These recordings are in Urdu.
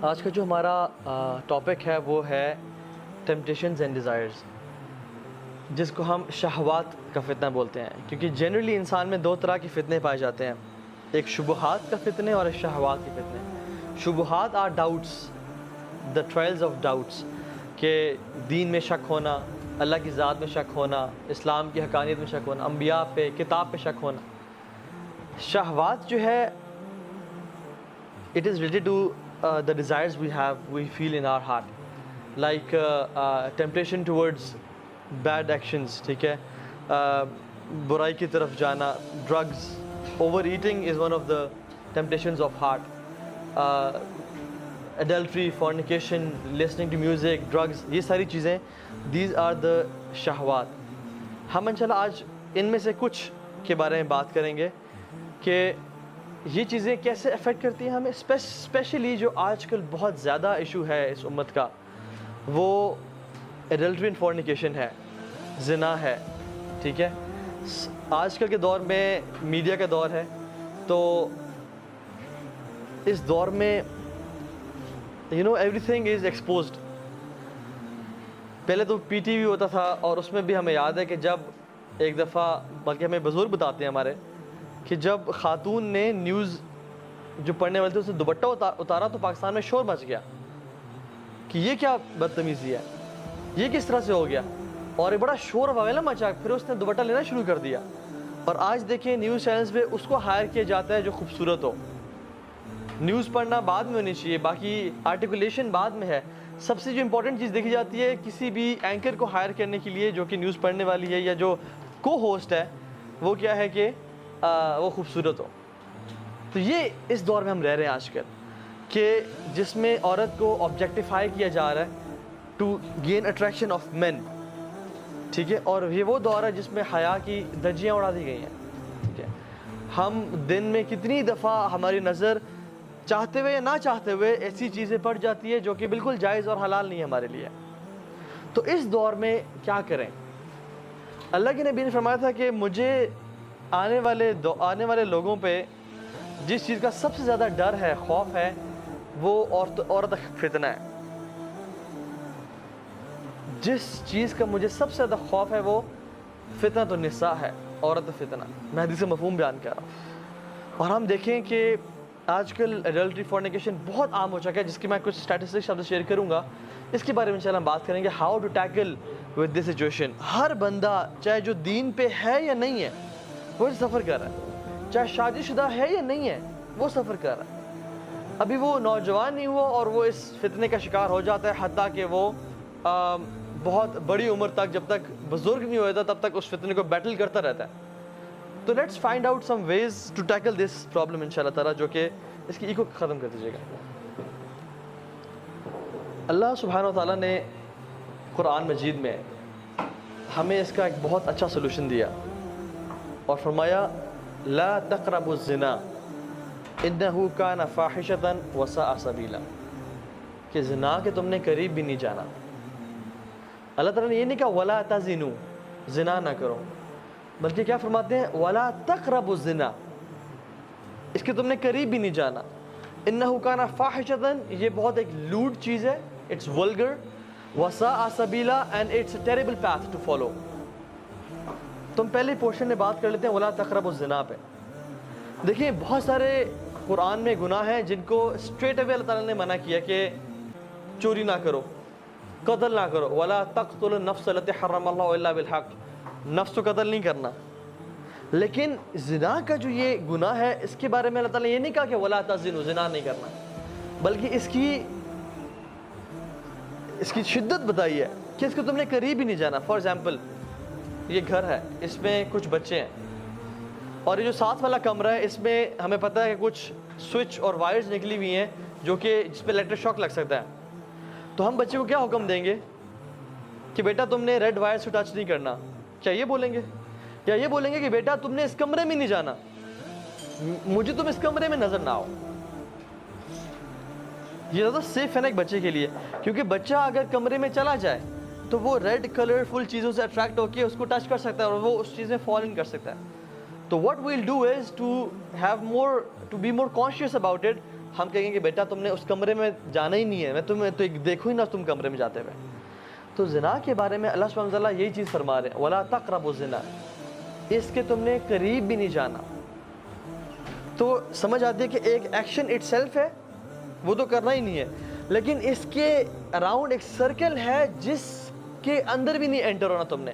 آج کا جو ہمارا ٹاپک ہے وہ ہے ٹیمپٹیشنز اینڈ ڈیزائرز، جس کو ہم شہوات کا فتنہ بولتے ہیں، کیونکہ جنرلی انسان میں دو طرح کے فتنے پائے جاتے ہیں، ایک شبہات کا فتنے اور ایک شہوات کے فتنے۔ شبہات or doubts, the trials of doubts, کہ دین میں شک ہونا، اللہ کی ذات میں شک ہونا، اسلام کی حقانیت میں شک ہونا، انبیاء پہ، کتاب پہ شک ہونا۔ شہوات جو ہے it is related to the desires we feel in our heart, like temptation towards bad actions، ٹھیک ہے، برائی کی طرف جانا، drugs، over eating is one of the temptations of heart، adultery، fornication، listening to music، drugs، یہ ساری چیزیں these are the شہوات۔ ہم انشاءاللہ آج ان میں سے کچھ کے بارے میں بات کریں گے کہ یہ چیزیں کیسے افیکٹ کرتی ہیں ہمیں، اسپیشلی جو آج کل بہت زیادہ ایشو ہے اس امت کا، وہ ایڈلٹری اینڈ فورنیکیشن ہے، زنا ہے، ٹھیک ہے۔ آج کل کے دور میں میڈیا کا دور ہے، تو اس دور میں ایوری تھنگ از ایکسپوزڈ۔ پہلے تو پی ٹی وی ہوتا تھا، اور اس میں بھی ہمیں یاد ہے کہ جب ایک دفعہ، بلکہ ہمیں بزرگ بتاتے ہیں ہمارے، کہ جب خاتون نے نیوز جو پڑھنے والے تھے اسے دوپٹہ اتارا تو پاکستان میں شور مچ گیا کہ یہ کیا بدتمیزی ہے، یہ کس طرح سے ہو گیا، اور یہ بڑا شور وغیرہ مچا، پھر اس نے دوپٹہ لینا شروع کر دیا۔ اور آج دیکھیں نیوز چینلز پہ اس کو ہائر کیا جاتا ہے جو خوبصورت ہو۔ نیوز پڑھنا بعد میں ہونی چاہیے، باقی آرٹیکولیشن بعد میں ہے۔ سب سے جو امپورٹنٹ چیز دیکھی جاتی ہے کسی بھی اینکر کو ہائر کرنے کے لیے جو کہ نیوز پڑھنے والی ہے یا جو کو ہوسٹ ہے، وہ کیا ہے کہ وہ خوبصورت ہو۔ تو یہ اس دور میں ہم رہ رہے ہیں آج کل، کہ جس میں عورت کو آبجیکٹیفائی کیا جا رہا ہے ٹو گین اٹریکشن آف مین، ٹھیک ہے۔ اور یہ وہ دور ہے جس میں حیا کی دھجیاں اڑا دی گئی ہیں، ٹھیک ہے۔ ہم دن میں کتنی دفعہ ہماری نظر چاہتے ہوئے یا نہ چاہتے ہوئے ایسی چیزیں پڑ جاتی ہے جو کہ بالکل جائز اور حلال نہیں ہے ہمارے لیے۔ تو اس دور میں کیا کریں؟ اللہ کے نبی نے فرمایا تھا کہ مجھے آنے والے لوگوں پہ جس چیز کا سب سے زیادہ ڈر ہے، خوف ہے، وہ عورت فتنہ ہے۔ جس چیز کا مجھے سب سے زیادہ خوف ہے وہ فتنۃ النساء ہے، عورت فتنہ۔ میں حدیث مفہوم بیان کر رہا ہوں۔ اور ہم دیکھیں کہ آج کل ایڈلٹری فورنیکیشن بہت عام ہو چکا ہے، جس کی میں کچھ اسٹیٹسٹکس آپ سے شیئر کروں گا، اس کے بارے میں انشاءاللہ ہم بات کریں گے، how to tackle with this situation. ہر بندہ چاہے جو دین پہ ہے یا نہیں ہے وہ سفر کر رہا ہے، چاہے شادی شدہ ہے یا نہیں ہے وہ سفر کر رہا ہے۔ ابھی وہ نوجوان نہیں ہوا اور وہ اس فتنے کا شکار ہو جاتا ہے، حتیٰ کہ وہ بہت بڑی عمر تک، جب تک بزرگ نہیں ہوتا تب تک اس فتنے کو بیٹل کرتا رہتا ہے۔ تو let's find out some ways to tackle this problem انشاءاللہ تعالیٰ، جو کہ اس کی ایگو ختم کر دیجیے گا۔ اللہ سبحانہ و تعالیٰ نے قرآن مجید میں ہمیں اس کا ایک بہت اچھا سلوشن دیا اور فرمایا لا تقربوا الزنا انہ کان فاحشۃ وساء سبیلا، کہ زنا کے تم نے قریب بھی نہیں جانا۔ اللہ تعالیٰ نے یہ نہیں کہا ولا تزنوا، زنا نہ کرو، بلکہ کیا فرماتے ہیں ولا تقربوا الزنا، اس کے تم نے قریب بھی نہیں جانا۔ انہ کان فاحشۃ، یہ بہت ایک لوڈ چیز ہے، اٹس ولگر، وساء سبیلا، and it's a terrible path to follow. تم پہلے پورشن میں بات کر لیتے ہیں ولا تقربوا الزنا پہ۔ دیکھیں بہت سارے قرآن میں گناہ ہیں جن کو اسٹریٹ اوے اللہ تعالیٰ نے منع کیا کہ چوری نہ کرو، قتل نہ کرو، ولا تقتلوا النفس التي حرم اللہ الا بالحق، نفس کو قتل نہیں کرنا۔ لیکن زنا کا جو یہ گناہ ہے اس کے بارے میں اللہ تعالیٰ نے یہ نہیں کہا کہ ولا تزنوا، زنا نہیں کرنا، بلکہ اس کی شدت بتائی ہے کہ اس کو تم نے قریب ہی نہیں جانا۔ فار ایگزامپل یہ گھر ہے، اس میں کچھ بچے ہیں، اور یہ جو ساتھ والا کمرہ ہے اس میں ہمیں پتہ ہے کہ کچھ سوئچ اور وائرز نکلی ہوئی ہیں جو کہ جس پہ الیکٹرک شاک لگ سکتا ہے۔ تو ہم بچے کو کیا حکم دیں گے کہ بیٹا تم نے ریڈ وائر سے ٹچ نہیں کرنا؟ کیا یہ بولیں گے؟ یا یہ بولیں گے کہ بیٹا تم نے اس کمرے میں نہیں جانا، مجھے تم اس کمرے میں نظر نہ آؤ؟ یہ زیادہ سیف ہے نا ایک بچے کے لیے، کیونکہ بچہ اگر کمرے میں چلا جائے تو وہ ریڈ کلرفل چیزوں سے اٹریکٹ ہو کے اس کو ٹچ کر سکتا ہے اور وہ اس چیز میں فال ان کر سکتا ہے۔ تو what we'll do is to be more conscious about it, ہم کہیں گے کہ بیٹا تم نے اس کمرے میں جانا ہی نہیں ہے, میں تمہیں تو دیکھوں ہی نہ تم کمرے میں جاتے ہوئے. تو زنا کے بارے میں اللہ سبحانہ وتعالیٰ یہی چیز فرما رہے ہیں, وَلَا تَقْرَبُوا الزِّنَا, اس کے تم نے قریب بھی نہیں جانا. تو سمجھ آتی ہے کہ ایک ایکشن اٹ سیلف ہے, وہ تو کرنا ہی نہیں ہے, لیکن اس کے اراؤنڈ ایک سرکل ہے جس کے اندر بھی نہیں انٹر ہونا تم نے,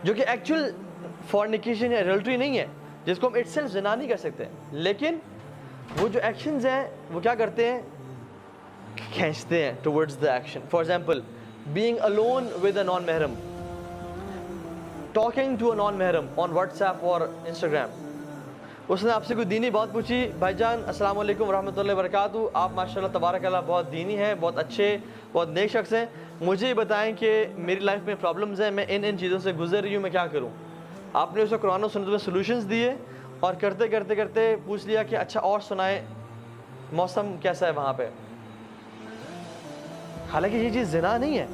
جو کہ ایکچوئل فورنیکیشن یا ایڈلٹری نہیں ہے, جس کو ہم اٹ سیلف زنا نہیں کر سکتے. لیکن وہ جو ایکشنز ہیں وہ کیا کرتے ہیں, کھینچتے ہیں towards the action. For example, being alone with a non-mahram, talking to a non-mahram on WhatsApp or Instagram. اس نے آپ سے کوئی دینی بات پوچھی, بھائی جان السلام علیکم ورحمۃ اللہ وبرکاتہ, آپ ماشاءاللہ تبارک اللہ بہت دینی ہیں, بہت اچھے, بہت نیک شخص ہیں, مجھے بتائیں کہ میری لائف میں پرابلمز ہیں, میں ان چیزوں سے گزر رہی ہوں, میں کیا کروں. آپ نے اسے قرآن و سنت میں سولوشنز دیے, اور کرتے کرتے کرتے پوچھ لیا کہ اچھا اور سنائیں موسم کیسا ہے وہاں پہ. حالانکہ یہ چیز زنا نہیں ہے,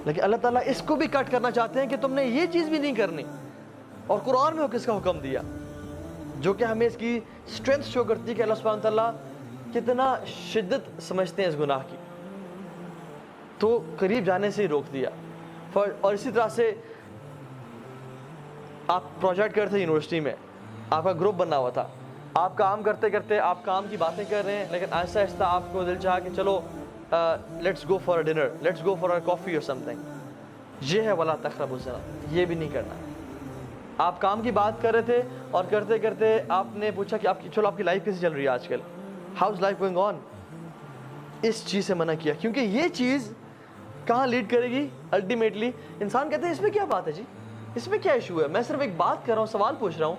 لیکن اللہ تعالیٰ اس کو بھی کٹ کرنا چاہتے ہیں کہ تم نے یہ چیز بھی نہیں کرنی. اور قرآن میں کس کا حکم دیا, جو کہ ہمیں اس کی اسٹرینتھ شو کرتی ہے کہ اللہ سبحانہ تعالیٰ کتنا شدت سمجھتے ہیں اس گناہ کی. تو قریب جانے سے ہی روک دیا. اور اسی طرح سے آپ پروجیکٹ کرتے یونیورسٹی میں, آپ کا گروپ بنا ہوا تھا, آپ کام کرتے کرتے آپ کام کی باتیں کر رہے ہیں, لیکن آہستہ آہستہ آپ کو دل چاہا کہ چلو let's go for a dinner, let's go for a coffee اور سم تھنگ. یہ ہے ولا تقربوا الزنا, یہ بھی نہیں کرنا. آپ کام کی بات کر رہے تھے اور کرتے کرتے آپ نے پوچھا کہ چلو آپ کی لائف کیسے چل رہی ہے آج کل, how is life going on. اس چیز سے منع کیا, کیونکہ یہ چیز کہاں لیڈ کرے گی الٹیمیٹلی. انسان کہتے ہیں اس میں کیا بات ہے جی, اس میں کیا ایشو ہے, میں صرف ایک بات کر رہا ہوں, سوال پوچھ رہا ہوں.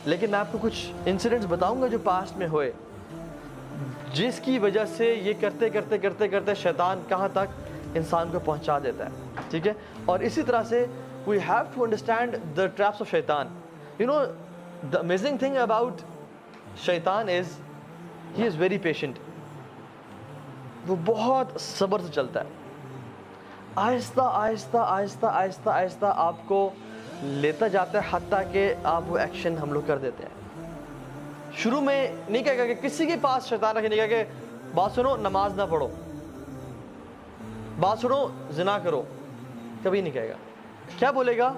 لیکن میں آپ کو کچھ انسیڈنٹس بتاؤں گا جو پاسٹ میں ہوئے, جس کی وجہ سے یہ کرتے کرتے کرتے کرتے شیطان کہاں تک انسان کو پہنچا دیتا ہے. ٹھیک ہے, اور اسی طرح سے we have to understand the traps of shaitan. You know, the amazing thing about shaitan is he is very patient. وہ بہت صبر سے چلتا ہے, آہستہ آہستہ آہستہ آہستہ آہستہ آپ کو لیتا جاتا ہے, حتیٰ کہ آپ وہ ایکشن ہم لوگ کر دیتے ہیں. شروع میں نہیں کہے گا کہ کسی کے پاس شیطان رکھے, نہیں کہے کہ بات سنو نماز نہ پڑھو, بات سنو زنا کرو, کبھی نہیں کہے گا. کیا بولے گا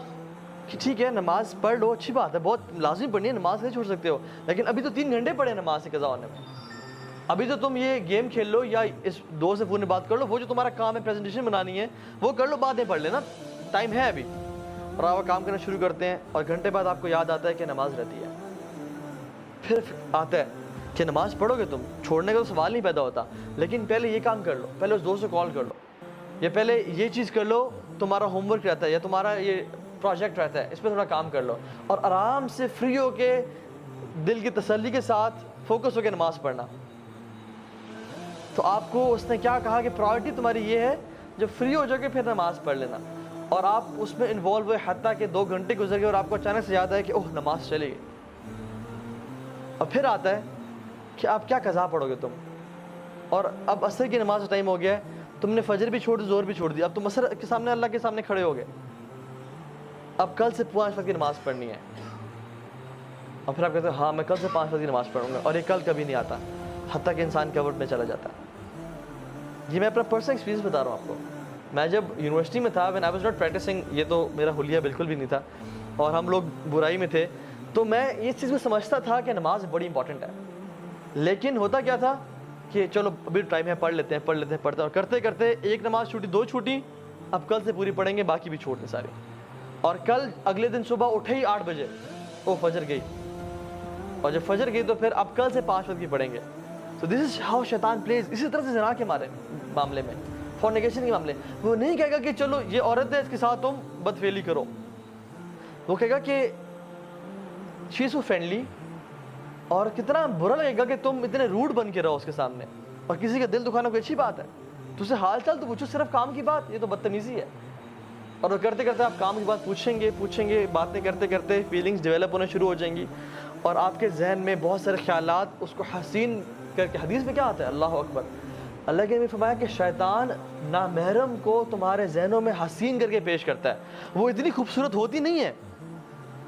کہ ٹھیک ہے نماز پڑھ لو, اچھی بات ہے, بہت لازمی پڑھنی ہے, نماز نہیں چھوڑ سکتے ہو, لیکن ابھی تو 3 گھنٹے پڑھے نماز سے قضا ہونے میں, ابھی تو تم یہ گیم کھیل لو یا اس دوست سے فون میں بات کر لو, وہ جو تمہارا کام ہے پریزنٹیشن بنانی ہے وہ کر لو, بعد میں پڑھ لینا, ٹائم ہے ابھی. اور آپ کام کرنا شروع کرتے ہیں, اور گھنٹے بعد آپ کو یاد آتا ہے کہ نماز رہتی ہے. پھر آتا ہے کہ نماز پڑھو گے تم, چھوڑنے کا تو سوال نہیں پیدا ہوتا, لیکن پہلے یہ کام کر لو, پہلے اس دوست سے کال کر لو, یا پہلے یہ چیز کر لو, تمہارا ہوم ورک رہتا ہے یا تمہارا یہ پروجیکٹ رہتا ہے, اس پہ تھوڑا کام کر لو, اور آرام سے فری ہو کے دل کی تسلی کے ساتھ فوکس ہو کے نماز پڑھنا. تو آپ کو اس نے کیا کہا کہ پرائورٹی تمہاری یہ ہے, جب فری ہو جاؤ گے پھر نماز پڑھ لینا. اور آپ اس میں انوالو ہوئے, حتیٰ کہ 2 گھنٹے گزر گئے اور آپ کو اچانک سے یاد آیا کہ اوہ نماز چلے گئی. اور پھر آتا ہے کہ آپ کیا قضا پڑھو گے تم, اور اب عصر کی نماز کا ٹائم ہو گیا ہے, تم نے فجر بھی چھوڑ دی, زور بھی چھوڑ دی, اب تم عصر کے سامنے اللہ کے سامنے کھڑے ہو گئے, اب کل سے 5 وقت کی نماز پڑھنی ہے. اور پھر آپ کہتے ہیں ہاں میں کل سے 5 وقت کی نماز پڑھوں گا, اور یہ کل کبھی نہیں آتا, حتیٰ کہ انسان کورٹ میں چلا جاتا ہے. یہ میں اپنا پرسنل ایکسپیرینس بتا رہا ہوں آپ کو. میں جب یونیورسٹی میں تھا, when I was not practicing, یہ تو میرا حلیہ بالکل بھی نہیں تھا, اور ہم لوگ برائی میں تھے, تو میں اس چیز کو سمجھتا تھا کہ نماز بڑی امپورٹنٹ ہے. لیکن ہوتا کیا تھا کہ چلو ابھی ٹائم ہے, پڑھ لیتے ہیں پڑھتے ہیں, اور کرتے کرتے ایک نماز چھوٹی, 2 چھوٹی, اب کل سے پوری پڑھیں گے, باقی بھی چھوڑ دیں ساری. اور کل اگلے دن صبح اٹھے ہی 8 بجے, وہ فجر گئی, اور جب فجر گئی تو پھر اب کل سے 5 وقت کی پڑھیں گے. So this is how شیطان plays. اسی طرح سے زنا کے معاملے میں, فورنیکیشن کے معاملے, وہ نہیں کہے گا کہ چلو یہ عورت ہے اس کے ساتھ تم بدفعلی کرو, وہ کہے گا کہ she is so friendly, اور کتنا برا لگے گا کہ تم اتنے روڈ بن کے رہو اس کے سامنے, اور کسی کا دل دکھانا کوئی اچھی بات ہے, تو اسے حال چال تو پوچھو, صرف کام کی بات, یہ تو بدتمیزی ہے. اور وہ کرتے کرتے آپ کام کی بات پوچھیں گے, باتیں کرتے کرتے فیلنگز ڈیولپ ہونا شروع ہو جائیں گی, اور آپ کے ذہن میں بہت سارے خیالات اس کو حسین کر کے, حدیث میں کیا آتا ہے, اللہ اکبر, اللہ کے نے فرمایا کہ شیطان نامحرم کو تمہارے ذہنوں میں حسین کر کے پیش کرتا ہے. وہ اتنی خوبصورت ہوتی نہیں ہے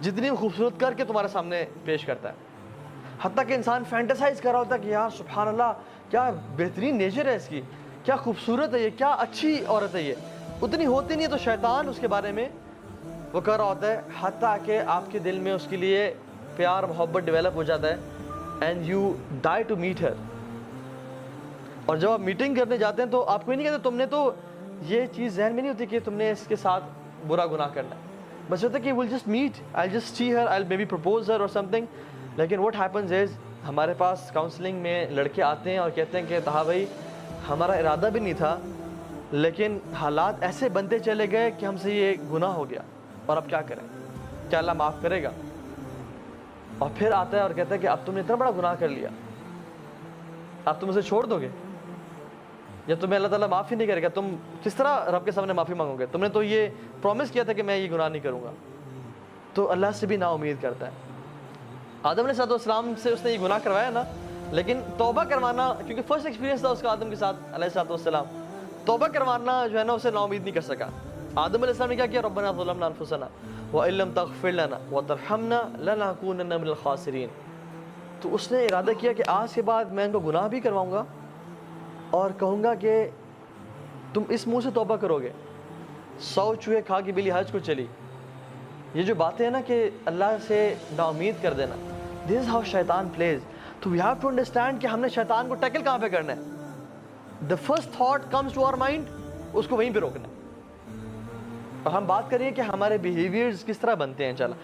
جتنی وہ خوبصورت کر کے تمہارے سامنے پیش کرتا ہے. حتیٰ کہ انسان فینٹیسائز کر رہا ہوتا ہے کہ یار سبحان اللہ کیا بہترین نیچر ہے اس کی، کیا خوبصورت ہے یہ، کیا اچھی عورت ہے یہ، اتنی ہوتی نہیں ہے تو شیطان اس کے بارے میں وہ کر رہا ہوتا ہے، حتیٰ کہ آپ کے دل میں اس کے لیے پیار محبت ڈیولپ ہو جاتا ہے and you die to meet her. اور جب آپ میٹنگ کرنے جاتے ہیں تو آپ کو نہیں کہتے، تم نے تو یہ چیز ذہن میں نہیں ہوتی کہ تم نے اس کے ساتھ برا گناہ کرنا ہے، بس ہوتا ہے کہ we'll just meet, I'll just see her, I'll maybe propose her or something. لیکن what happens is ہمارے پاس کاؤنسلنگ میں لڑکے آتے ہیں اور کہتے ہیں کہ طہا بھائی ہمارا ارادہ بھی نہیں تھا لیکن حالات ایسے بنتے چلے گئے کہ ہم سے یہ گناہ ہو گیا اور اب کیا کریں، کیا اللہ معاف کرے گا؟ اور پھر آتا ہے اور کہتا ہے کہ اب تم نے اتنا بڑا گناہ کر لیا، اب تم اسے چھوڑ دو گے یا تمہیں اللہ تعالیٰ معافی نہیں کرے گا؟ تم کس طرح رب کے سامنے معافی مانگو گے؟ تم نے تو یہ پرومس کیا تھا کہ میں یہ گناہ نہیں کروں گا. تو اللہ سے بھی نا امید کرتا ہے. آدم علیہ السلام سے اس نے یہ گناہ کروایا نا، لیکن توبہ کروانا، کیونکہ فرسٹ ایکسپیرینس تھا اس کا آدم کے ساتھ علیہ السلام، توبہ کروانا جو ہے نا اسے نا امید نہیں کر سکا. آدم علیہ السلام نے کیا کیا؟ ربنا ظلمنا انفسنا وان لم تغفر لنا وترحمنا لنکونن من الخاسرین. تو اس نے ارادہ کیا کہ آج کے بعد میں ان کو گناہ بھی کرواؤں گا اور کہوں گا کہ تم اس منہ سے توبہ کرو گے. 100 چوہے کھا کے بلی حج کو چلی. یہ جو باتیں ہیں نا کہ اللہ سے نا امید کر دینا، this is how شیطان plays. تو we have to understand کہ ہم نے شیطان کو ٹیکل کہاں پہ کرنا ہے. the first thought comes to our mind، اس کو وہیں پہ روکنا ہے. اور ہم بات کریے کہ ہمارے بیہیویئرز کس طرح بنتے ہیں. انشاءاللہ